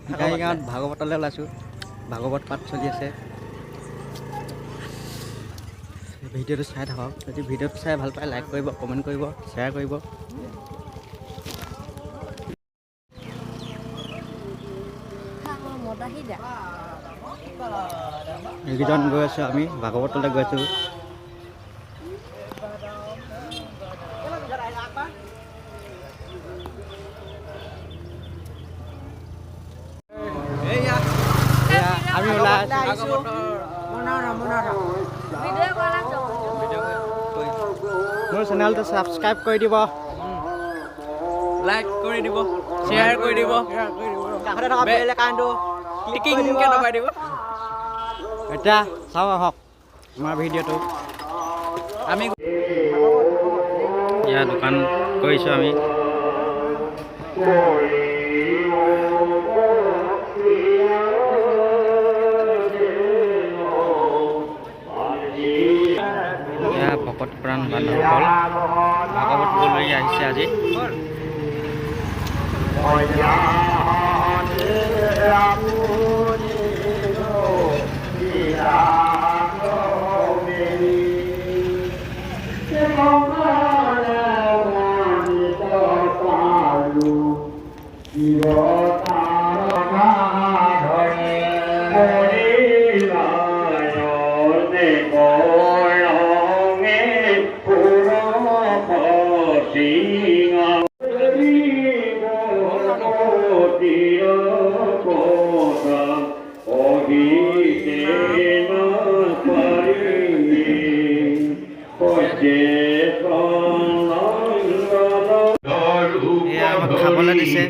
ভিকাৰী গাঁৱত ভাগৱতলৈ ওলাইছোঁ ভাগৱত পাঠ চলি আছে ভিডিঅ'টো চাই থাকক যদি ভিডিঅ'টো চাই ভাল পায় লাইক কৰিব কমেণ্ট কৰিব শ্বেয়াৰ কৰিব এইকেইজন গৈ আছোঁ আমি ভাগৱতলৈ গৈ আছোঁ আমি ওলাই আছোঁ মোৰ চেনেলটো ছাবস্ক্ৰাইব কৰি দিব লাইক কৰি দিব শ্বেয়াৰ কৰি দিব কাষতে থকা বেল আইকনটো টিকিংকে দবাই দিব এতিয়া চাওঁ আহক আমাৰ ভিডিঅ'টো আমি ইয়াৰ দোকান কৰিছোঁ আমি এয়া ভকত প্ৰাণ বান্ধৱসকল ভাগৱত লৈ আহিছে আজি এয়া আমাক খাবলৈ দিছে